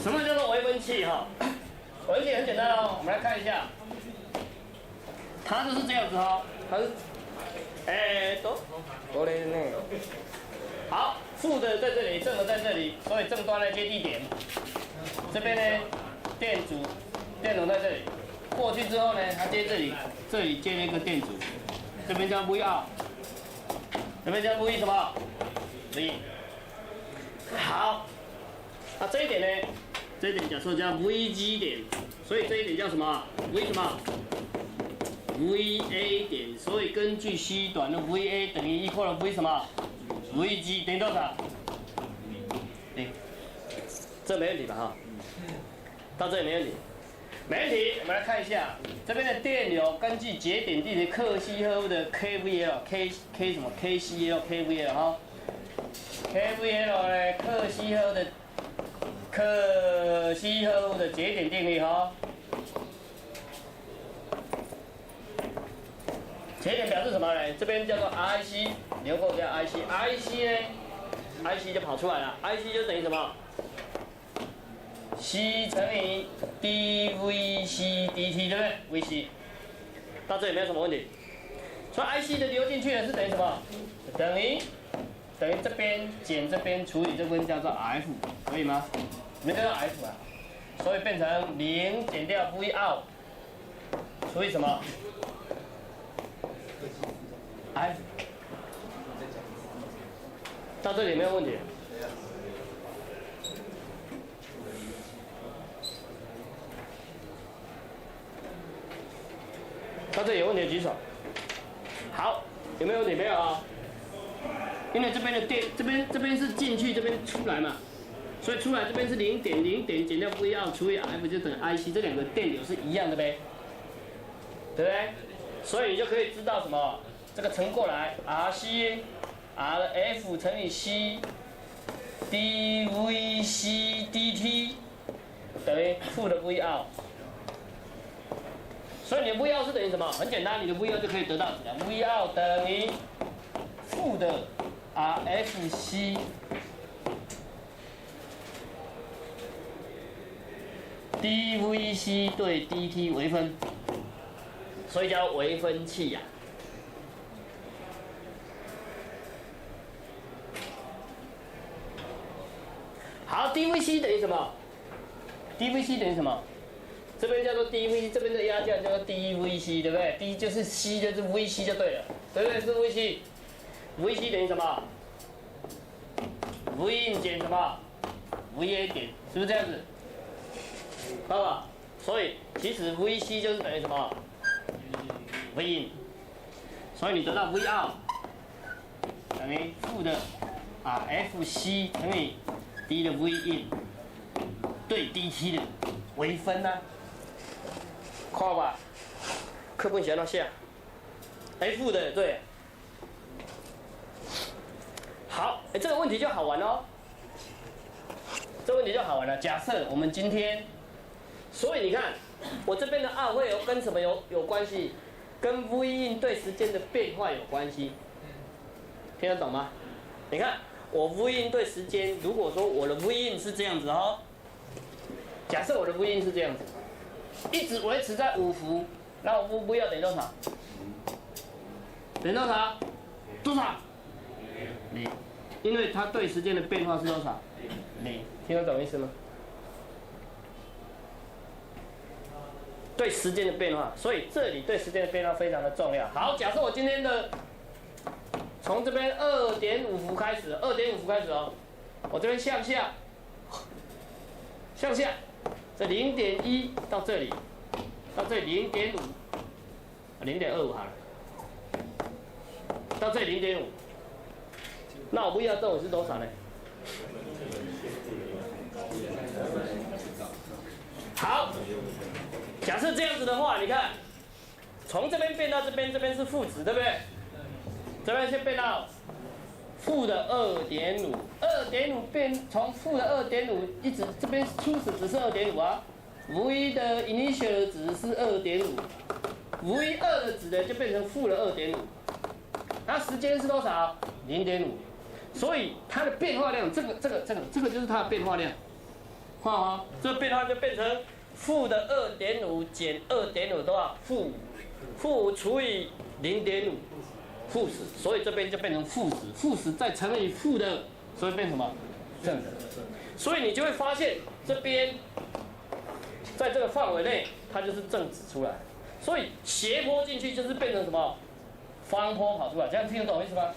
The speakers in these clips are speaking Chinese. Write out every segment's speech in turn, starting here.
什么叫做微分器哈？微分器很简单哦，我们来看一下，它就是这样子哈，它是，都嘞那个，好，负的在这里，正的在这里，所以正端呢接地点，这边呢电阻在这里，过去之后呢，它接这里，这里接了一个电阻，这边叫 V2， 这边叫 V 什么 ？V。好，那这一点呢？这一点假设叫 VG 点，所以这一点叫什么 ？V 什么 ？VA 点，所以根据 C 短的 VA 等于 equal V 什么 ？VG 等于多少？0，这没问题吧？哈，到这里没问题。没问题，我们来看一下这边的电流，根据节点地的克西赫夫的 KVL，K 什么 KCL，KVL 哈 ，KVL 呢克西赫夫的节点定律哈，节点表示什么呢？这边叫做 IC， 留后加 IC，IC 呢 ，IC 就跑出来了 ，IC 就等于什么？ C 乘以 dVc dt， 对不对 ？Vc， 到这里没有什么问题。所以 IC 的流进去呢是等于什么？等于这边减这边除以这边叫做 F， 可以吗？没得到 F 啊，所以变成0减掉 Vout 除以什么 ？F。到这里没有问题。 到这里有问题的举手。好，有没有问题？没有啊。因为这边的电，这边是进去，这边出来嘛，所以出来这边是0点减掉 Vout 除以 F 就等于 IC， 这两个电流是一样的呗，对不对？所以你就可以知道什么？这个乘过来 RC R 的 F 乘以 C dVc dt 等于负的 Vout。 所以你的 Vout 是等于什么？很简单，你的 Vout 就可以得到怎样 ？Vout 等于负的 RFC dVc 对 dt 微分，所以叫微分器呀。好 ，dVc 等于什么 ？dVc 等于什么？ 这边叫做 dV， 这边的压降叫做 dVc， 对不对 ？d 就是 c 就是 Vc 就对了，对不对？是 Vc，Vc 等于什么 ？Vin 减什么 ？Va 点，是不是这样子？知道吧？所以其实 Vc 就是等于什么 ？Vin， 所以你得到 Vout 等于负的Fc乘以 d 的 Vin 对 dt 的微分呢、啊？ 看吧，课本写到下 ，F 的对。好，这个问题就好玩哦。这个问题就好玩了。假设我们今天，所以你看，我这边的2会跟什么有关系？跟 V 印对时间的变化有关系。听得懂吗？你看，我 V 印对时间，如果说我的 V 印是这样子哦，假设我的 V 印是这样子。 一直维持在5伏，那我不要等于多少？等于多少？多少？0，因为它对时间的变化是多少？0，听得懂意思吗？对时间的变化，所以这里对时间的变化非常的重要。好，假设我今天的从这边2.5伏开始，2.5伏开始哦，我这边向下，这0.1到这里，到这里0.5，0.25好了，到这里0.5，那我不要动是多少呢？好，假设这样子的话，你看，从这边变到这边，这边是负值，对不对？这边先变到负的2.5，2.5变从负的2.5一直这边初始值是2.5啊 ，V 的 initial 值是2.5，V 2的值呢就变成负的2.5，它时间是多少？0.5，所以它的变化量，这个就是它的变化量。看啊，这变化就变成负的2.5减2.5多少？负除以0.5，负10，所以这边就变成负10，负10再乘以负的，所以变什么？正的。所以你就会发现这边在这个范围内，它就是正值出来。所以斜坡进去就是变成什么？方坡跑出来，这样听得懂意思吗？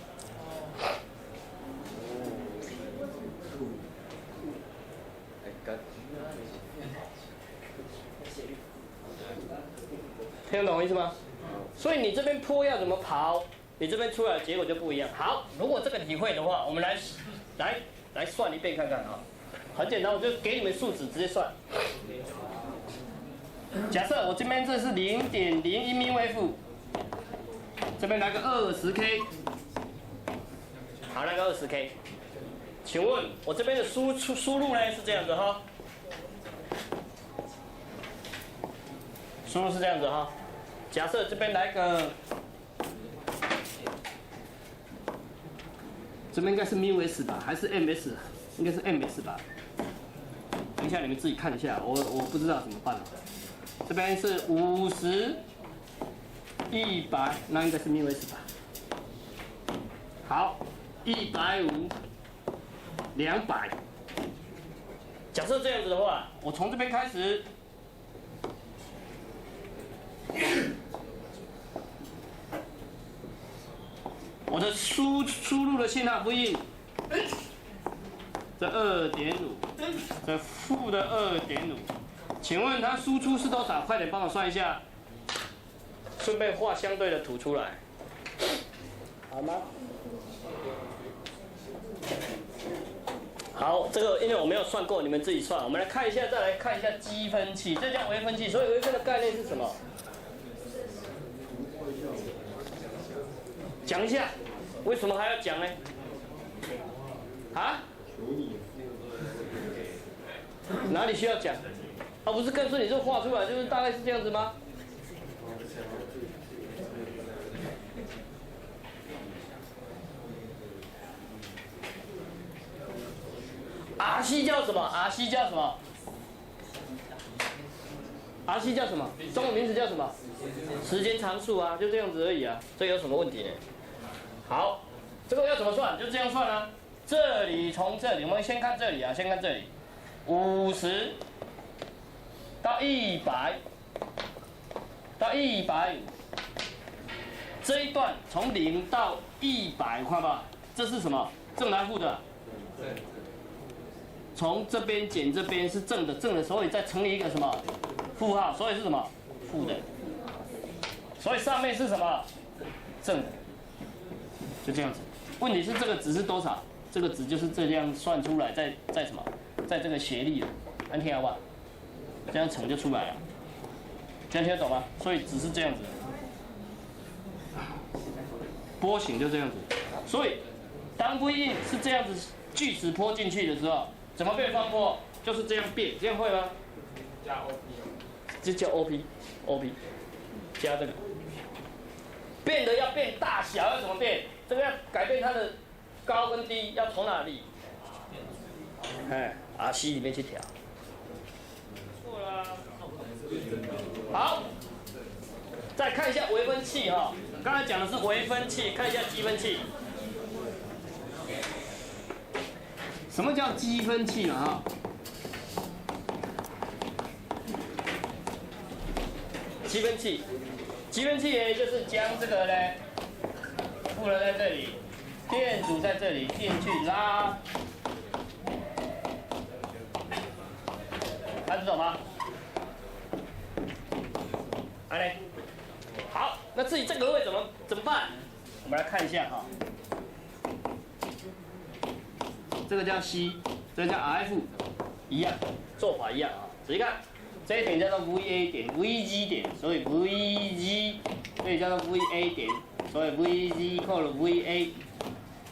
听得懂意思吗？所以你这边坡要怎么跑，你这边出来的结果就不一样。好，如果这个你会的话，我们来算一遍看看啊。很简单，我就给你们数值直接算。假设我这边这是0.01米微负，这边来个20K， 好，来个20K。请问我这边的输入呢是这样子哈，输入是这样子哈。假设这边来个，这边应该是 μs 吧，还是 ms？ 应该是 ms 吧。等一下你们自己看一下，我不知道怎么办了。这边是50、100，那应该是 μs 吧。好，150、200。假设这样子的话，我从这边开始。我的输入的信号不一，这2.5，这负的2.5，请问它输出是多少？快点帮我算一下，顺便画相对的图出来，好吗？好，这个因为我没有算过，你们自己算。我们来看一下，再来看一下积分器，这叫微分器。所以微分的概念是什么？讲一下，为什么还要讲呢？啊？哪里需要讲？啊，不是告诉你这画出来就是大概是这样子吗？RC 叫什么 ？RC 叫什么 ？RC 叫什么？中文名字叫什么？时间常数啊，就这样子而已啊，这有什么问题呢？好，这个要怎么算？就这样算啊。这里从这里，我们先看这里啊，先看这里，50到100到150，这一段从0到100，看吧，这是什么？正的还是负的？从这边减这边是正的，所以再乘以一个什么负号，所以是什么？负的。所以上面是什么？正的。就这样子。问题是这个值是多少？这个值就是这样算出来，在什么？在这个斜率的，安听好不好？这样乘就出来了。这样听得懂吗？所以值是这样子。波形就这样子。所以当 V in 是这样子锯齿坡进去的时候，怎么变方坡？就是这样变，这样会吗？加 OP。这叫 OP， 加这个。变的要变大小，要怎么变？这个要改变它的高跟低，要从哪里？RC 里面去调。错啦。好，再看一下微分器哈，刚才讲的是微分器，看一下积分器。什么叫积分器啊？积分器。积分器呢，就是将这个呢，负的在这里，电阻在这里进去拉，看得懂吗？好嘞，好，那至于这个会怎么办？我们来看一下哈，这个叫 C， 这个叫 F， 一样，做法一样啊，仔细看。这一点叫做 VA 点 ，VG 点，所以 VG， 这里叫做 VA 点，所以 VG 扣了 VA。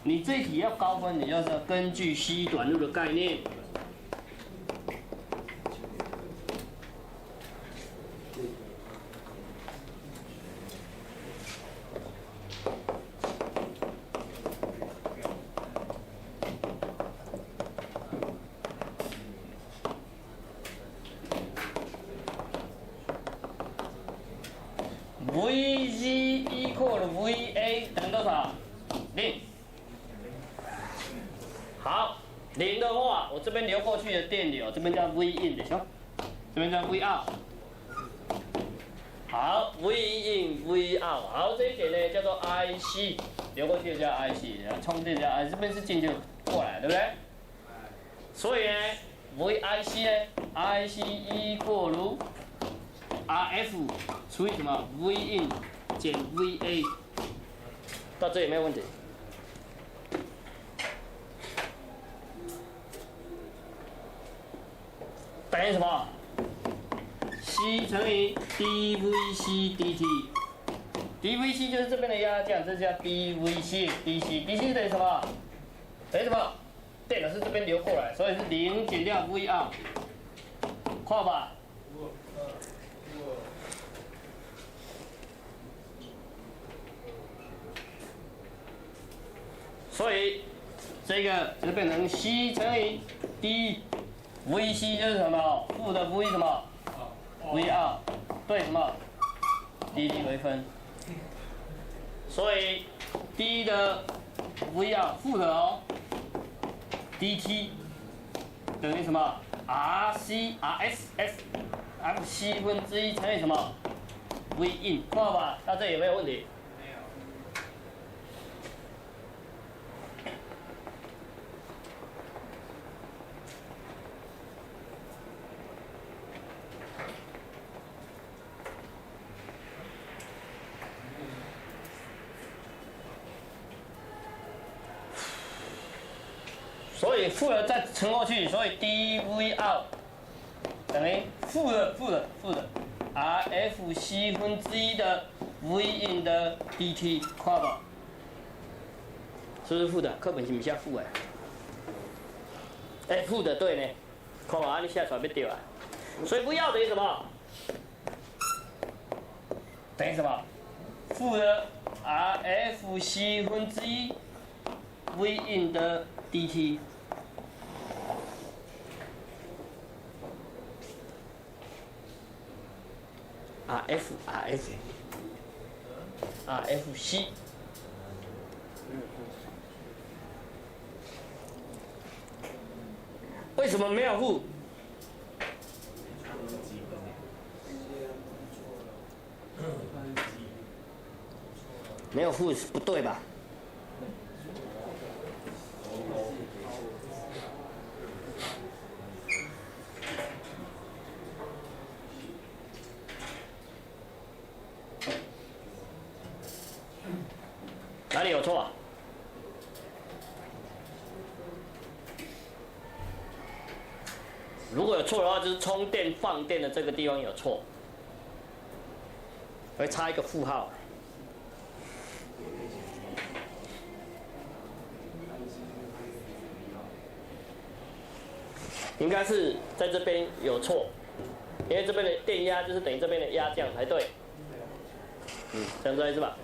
你这一题要高分，你就是要根据 C 短路的概念。，VG equal VA 等于多少？0。好，0的话，我这边流过去的电流，这边叫 V in 的，行，这边叫 V out。好 ，V in V out。好，这一点呢叫做 IC， 流过去的叫 IC， 充电叫 IC， 这边是进就过来，对不对？所以呢 ，VIC 呢 ，IC equal RF 除以什么 V in 减 VA， 到这里没有问题。等于什么 ？C 乘以 dVc dt。dVc 就是这边的压降，这叫 dVc。dc 等于什么？等于什么？电流是这边流过来，所以是0减掉 V out， 跨吧。所以这个就变成 C 乘以 dVc 就是什么？负的 V 什么 ？V out 对什么 ？dt 为分。所以 d 的 V out 负的哦 ，dt 等于什么 ？RC/FC 分之一乘以什么 ？V in 跨吧？到这里有没有问题？所以负的再乘过去，所以 dV out 等于负的 RFC 分之一的 V in 的 dt 跨吧，是不是负的？课本是不是负的？负的对呢，跨吧，你写出来要对啊。所以 V out 等于什么？等于什么？负的 RFC 分之一 V in 的 dt。RFC， 为什么没有负？没有负不对吧？哪里有错啊？如果有错的话，就是充电放电的这个地方有错，会差一个负号。应该是在这边有错，因为这边的电压就是等于这边的压降才对。这样知道意思吧？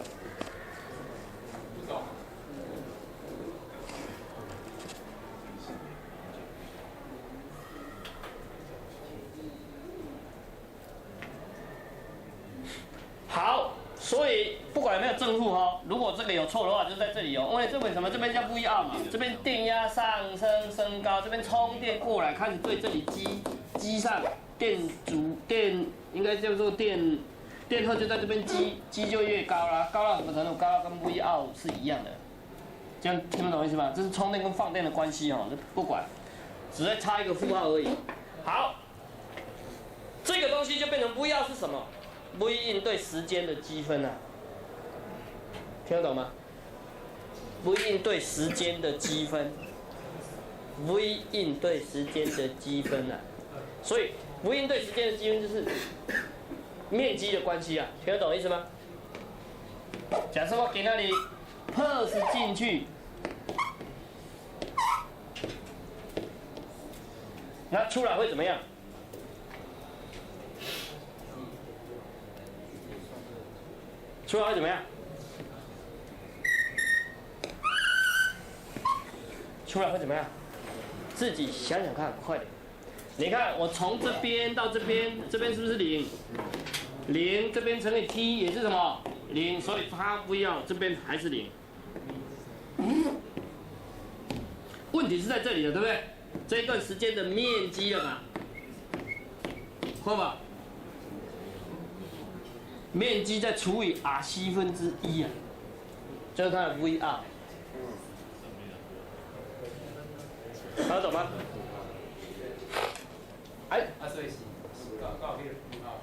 好，所以不管有没有正负哈，如果这个有错的话，就在这里哦。因为这为什么这边叫 V out 嘛？这边电压上升升高，这边充电过来开始对这里机上电应该叫做电荷就在这边机就越高啦，高到什么程度？高到跟 V out 是一样的。这样听得懂意思吗？这是充电跟放电的关系哦，不管，只是差一个负号而已。好，这个东西就变成 V out 是什么？ V in 对时间的积分啊，听得懂吗 ？V in 对时间的积分 ，V in 对时间的积分啊，所以 V in 对时间的积分就是面积的关系啊，听得懂意思吗？假设我给那里 pulse 进去，那出来会怎么样？ 出来会怎么样？出来会怎么样？自己想想看，快点！你看，我从这边到这边，这边是不是0？ 0这边乘以 t 也是什么0，所以它 v 要这边还是0。问题是在这里了，对不对？这一段时间的面积了嘛，会吧？面积再除以 r(c 分之一) 啊，就是它的 VR。大家懂吗？哎，所以是刚好那个符号。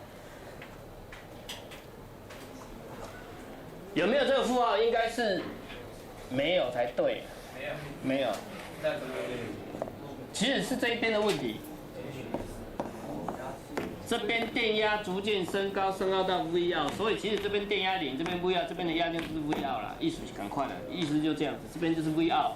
有没有这个负号？应该是没有才对。没有。其实是这一边的问题。这边电压逐渐升高到 V 奥，所以其实这边电压0，这边 V 奥，这边的压力就是 V 奥啦。意思赶快了，意思就这样子，这边就是 V 奥。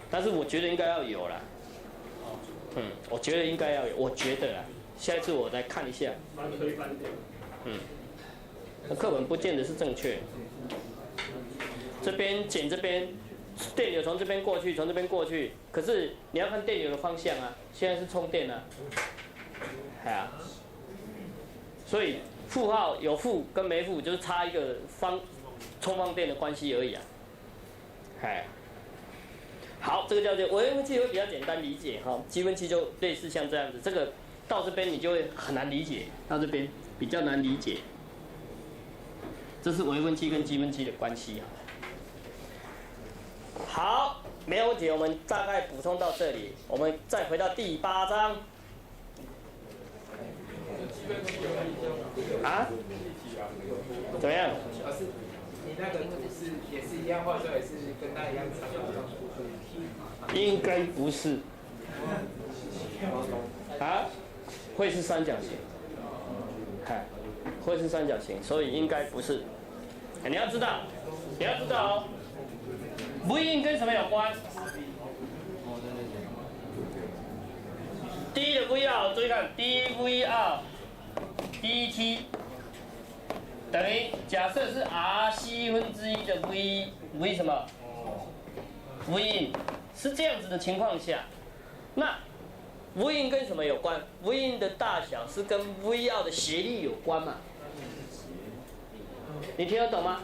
但是我觉得应该要有啦。我觉得应该要有，我觉得啦。下一次我来看一下。那课本不见得是正确。这边减这边，电流从这边过去，从这边过去。可是你要看电流的方向啊，现在是充电啊。所以负号有负跟没负，就是差一个充放电的关系而已啊。好，这个叫做微分器会比较简单理解哈，积分器就类似像这样子。这个到这边你就会很难理解，到这边比较难理解。这是微分器跟积分器的关系啊。好，没有问题，我们大概补充到这里，我们再回到第8章。啊？怎么样？老师，你那个图是也是一样画出来，是跟他一样长的？应该不是。啊？会是三角形。会是三角形，所以应该不是。你要知道哦。V 印跟什么有关？第一的 V 奥，注意看 dV 奥 dt 等于假设是 rc 分之一的 V 什么 ？V 印是这样子的情况下，那 V 印跟什么有关 ？V 印的大小是跟 V 奥的斜率有关嘛？你听得懂吗？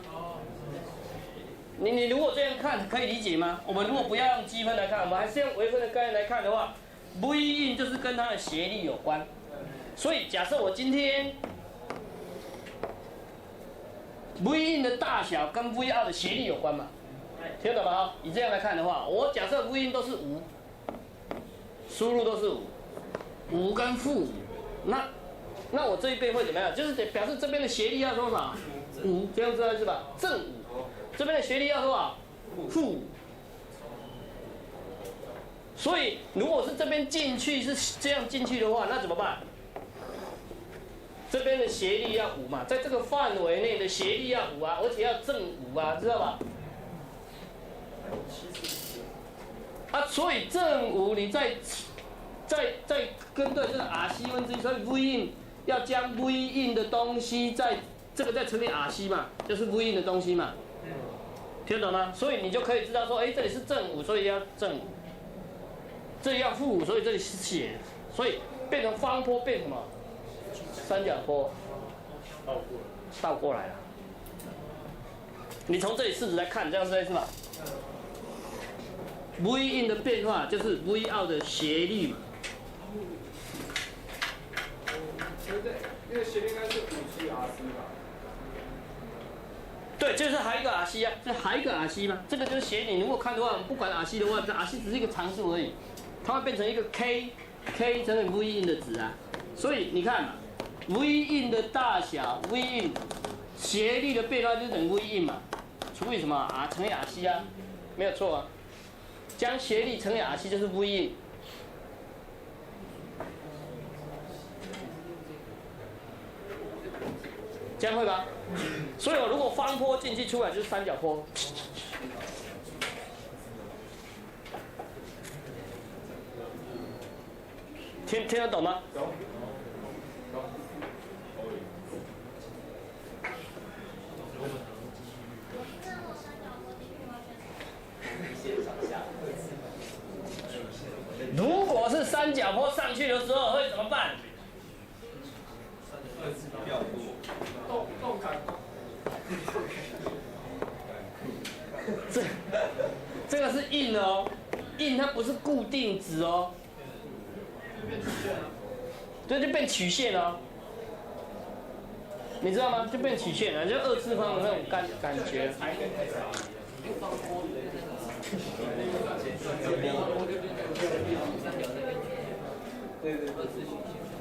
你如果这样看，可以理解吗？我们如果不要用积分来看，我们还是用微分的概念来看的话 ，V 印就是跟它的斜率有关。所以假设我今天 V 印的大小跟 V 奥的斜率有关嘛？听得懂吗？以这样来看的话，我假设 V 印都是5，输入都是5跟负5，那我这一边会怎么样？就是表示这边的斜率要多少？5，这样知道是吧？正5。这边的斜率要多少？负5。所以如果是这边进去是这样进去的话，那怎么办？这边的斜率要5嘛，在这个范围内的斜率要5啊，而且要正5啊，知道吧？所以正5你再跟对这个 rc 分之一，所以 V 印要将 V 印的东西这个再乘以 rc 嘛，就是 V 印的东西嘛。听懂吗？所以你就可以知道说，这里是正5，所以要正5；这里要负5，所以这里是斜，所以变成方坡变什么？三角坡。倒过来了。你从这里试着来看，这样是吧 ？V 印的变化就是 V 奥的斜率嘛。对，因为斜率应该是5G RC 吧。对，就是还有一个 RC 啊，这还有一个 RC 嘛，这个就是斜率。如果看的话，不管 RC 的话，这 RC 只是一个常数而已，它会变成一个 K 乘以 V 印的值啊。所以你看嘛 ，V 印的大小 ，V 印斜率的变化就等于 V 印嘛，除以什么 R 乘以 RC 啊，没有错啊。将斜率乘以 RC 就是 V 印。这样会吧？所以我如果方坡进去出来就是三角坡。听得懂吗？懂。先上下。小坡上去的时候会怎么办？动感。这个是印的哦，印它不是固定值哦，这就变曲线哦，你知道吗？就变曲线了，就二次方的那种感觉。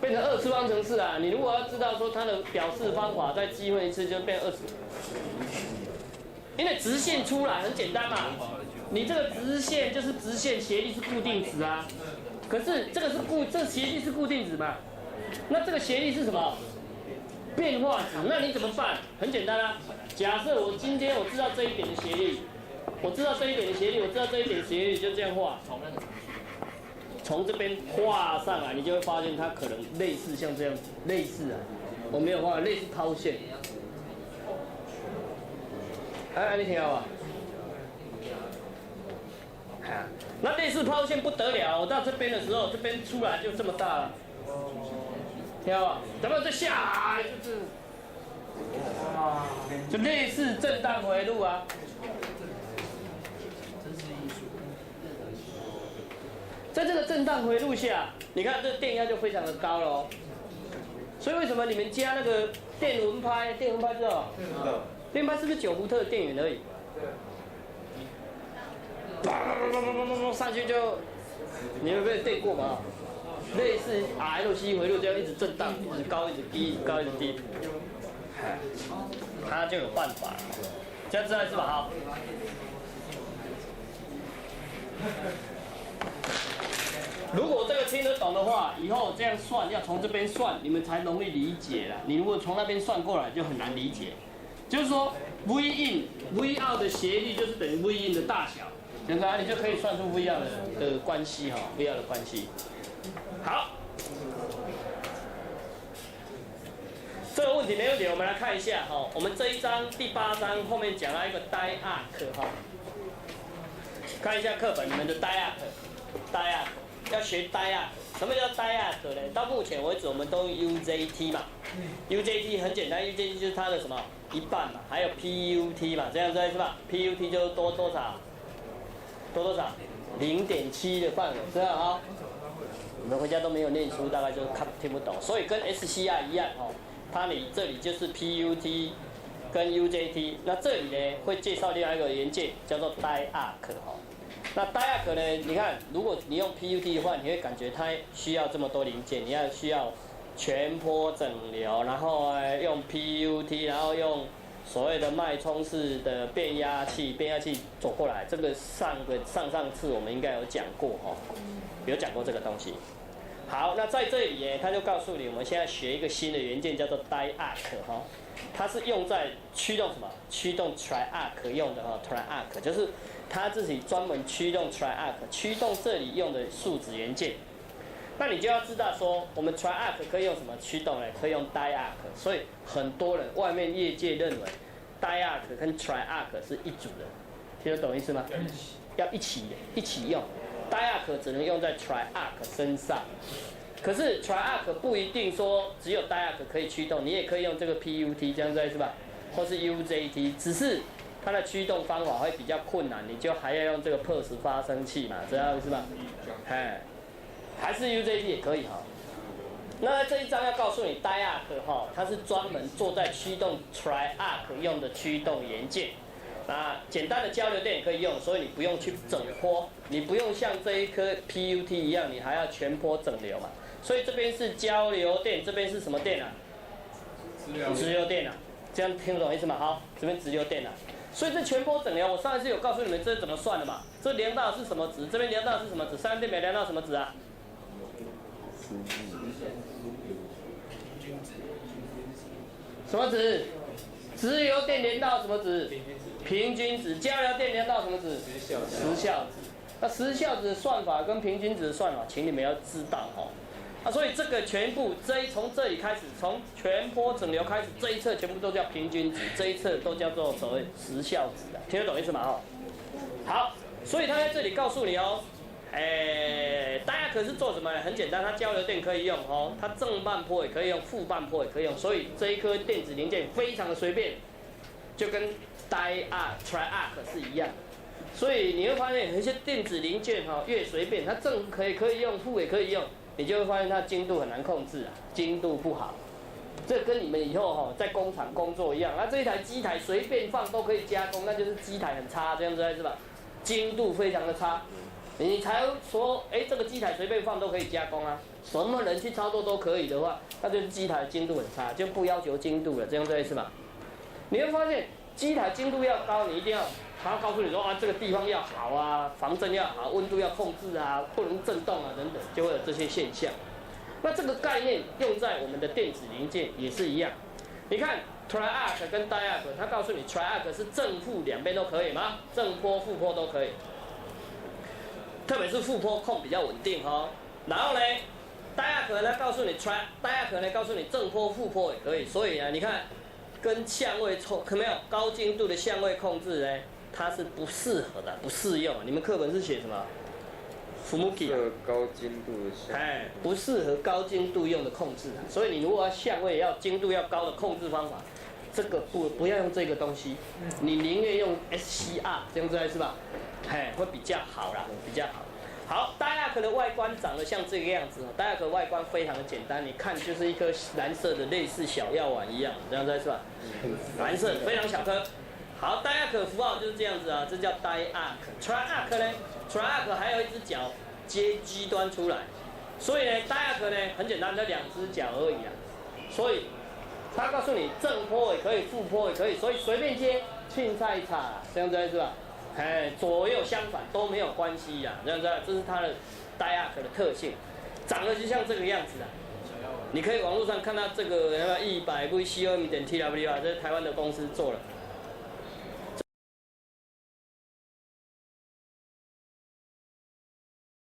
变成二次方程式啊！你如果要知道说它的表示方法，再积分一次就变20。因为直线出来很简单嘛，你这个直线就是直线，斜率是固定值啊。可是这个斜率是固定值嘛？那这个斜率是什么？变化值。那你怎么办？很简单啊。假设我今天我知道这一点的斜率，我知道这一点的斜率，我知道这一点斜率，就这样画。从这边画上来，你就会发现它可能类似像这样子，类似啊，我没有画，类似抛线。你听好吧？那类似抛线不得了，我到这边的时候，这边出来就这么大了，听好吧？咱们再下来就是，就类似震荡回路啊。在这个震荡回路下，你看这个电压就非常的高了哦。所以为什么你们加那个电蚊拍知道？电蚊拍是不是9伏特的电源而已？上去就，你有没有电过嘛？类似 RLC 回路这样一直震荡，一直高一直低，高一直低，它就有办法。这样知道是吧？好。如果这个听得懂的话，以后这样算要从这边算，你们才容易理解啦。你如果从那边算过来，就很难理解。就是说 ，V in、V out 的斜率就是等于 V in 的大小，对吧？你就可以算出 V out 的关系哈 ，V out 的关系。好，这个问题没问题，我们来看一下哈。我们这一章第8章后面讲到一个 diarc 哈，看一下课本里面的 diarc。要学 diarc， 什么叫 diarc 呢？到目前为止，我们都用 UJT 嘛。UJT 很简单 ，UJT 就是它的什么一半嘛，还有 PUT 嘛，这样子是吧 ？PUT 就多少？0.7的范围，知道啊？你们回家都没有念书，大概就听不懂。所以跟 SCR 一样哦，它这里就是 PUT 跟 UJT。那这里呢会介绍另外一个元件，叫做 diarc 哈。那 diarc 呢？你看，如果你用 PUT 的话，你会感觉它需要这么多零件，你需要全波整流，然后用 PUT， 然后用所谓的脉冲式的变压器走过来。这个上次我们应该有讲过哈，有讲过这个东西。好，那在这里呢，他就告诉你，我们现在学一个新的元件叫做 diarc 哈，它是用在驱动什么？驱动 triarc 用的哈 ，triarc 就是。它自己专门驱动 triarc， 驱动这里用的树脂元件。那你就要知道说，我们 triarc 可以用什么驱动呢？可以用 diarc。所以很多人外面业界认为 diarc 跟 triarc 是一组的，听得懂意思吗？要一起用 ，diarc 只能用在 triarc 身上。可是 triarc 不一定说只有 diarc 可以驱动，你也可以用这个 PUT 这样子是吧？或是 UJT， 只是。它的驱动方法会比较困难，你就还要用这个 pulse 发生器嘛，知道是吧？还是 UJT 也可以哈。那这一章要告诉你 diarc 哈，它是专门做在驱动 triarc 用的驱动元件。那简单的交流电也可以用，所以你不用去整波，你不用像这一颗 PUT 一样，你还要全波整流嘛。所以这边是交流电，这边是什么电啊？直流电啊，这样听得懂意思吗？好，这边直流电啊。所以这全波整流，我上一次有告诉你们这是怎么算的嘛？这量到是什么值？这边量到是什么值？3电没量到什么值啊？什么值？直流电量到什么值？平均值。交流电量到什么值？时效值。那时效值的算法跟平均值的算法，请你们要知道哦。所以这个全部从这里开始，从全波整流开始，这一侧全部都叫平均值，这一侧都叫做所谓时效值的，听得懂意思吗？好，所以他在这里告诉你哦， diarc 是做什么呢？很简单，它交流电可以用哦，它正半波也可以用，负半波也可以用，所以这一颗电子零件非常的随便，就跟 triarc 是一样。所以你会发现有一些电子零件越随便，它正可以用，负也可以用，你就会发现它精度很难控制啊，精度不好。这跟你们以后在工厂工作一样，那这一台机台随便放都可以加工，那就是机台很差，这样子是吧？精度非常的差，你才说，这个机台随便放都可以加工啊，什么人去操作都可以的话，那就是机台精度很差，就不要求精度了，这样子是吧？你会发现机台精度要高，你一定要，他要告诉你说这个地方要好啊，防震要好，温度要控制啊，不能震动啊等等，就会有这些现象。那这个概念用在我们的电子零件也是一样。你看 triarc 跟 diarc， 它告诉你 triarc 是正负两边都可以吗？正波、负波都可以，特别是负波控比较稳定哦。然后呢 ，diarc 呢告诉你 diarc 呢告诉你正波、负波也可以。所以呢，你看跟相位可没有高精度的相位控制呢，它是不适合的，不适用。你们课本是写什么？Fumuki 高精度的相位，不适合高精度用的控制，所以你如果要相位要精度要高的控制方法，这个不要用这个东西，你宁愿用 SCR 这样子是吧？会比较好啦，比较好。好 ，diarc 的外观长得像这个样子，diarc 外观非常的简单，你看就是一颗蓝色的类似小药丸一样，这样子是吧？蓝色非常小颗。好 ，diarc 符号就是这样子啊，这叫 diarc。triarc 呢 ，triarc 还有一只脚接机端出来，所以呢 ，diarc 呢很简单，就两只脚而已啊。所以它告诉你正坡也可以，负坡也可以，所以随便接，青菜叉，这样子是吧？左右相反都没有关系呀，这样子，这是它的 diarc 的特性，长得就像这个样子啊。你可以网络上看到这个100 VCOM.TW 啊，这是台湾的公司做了。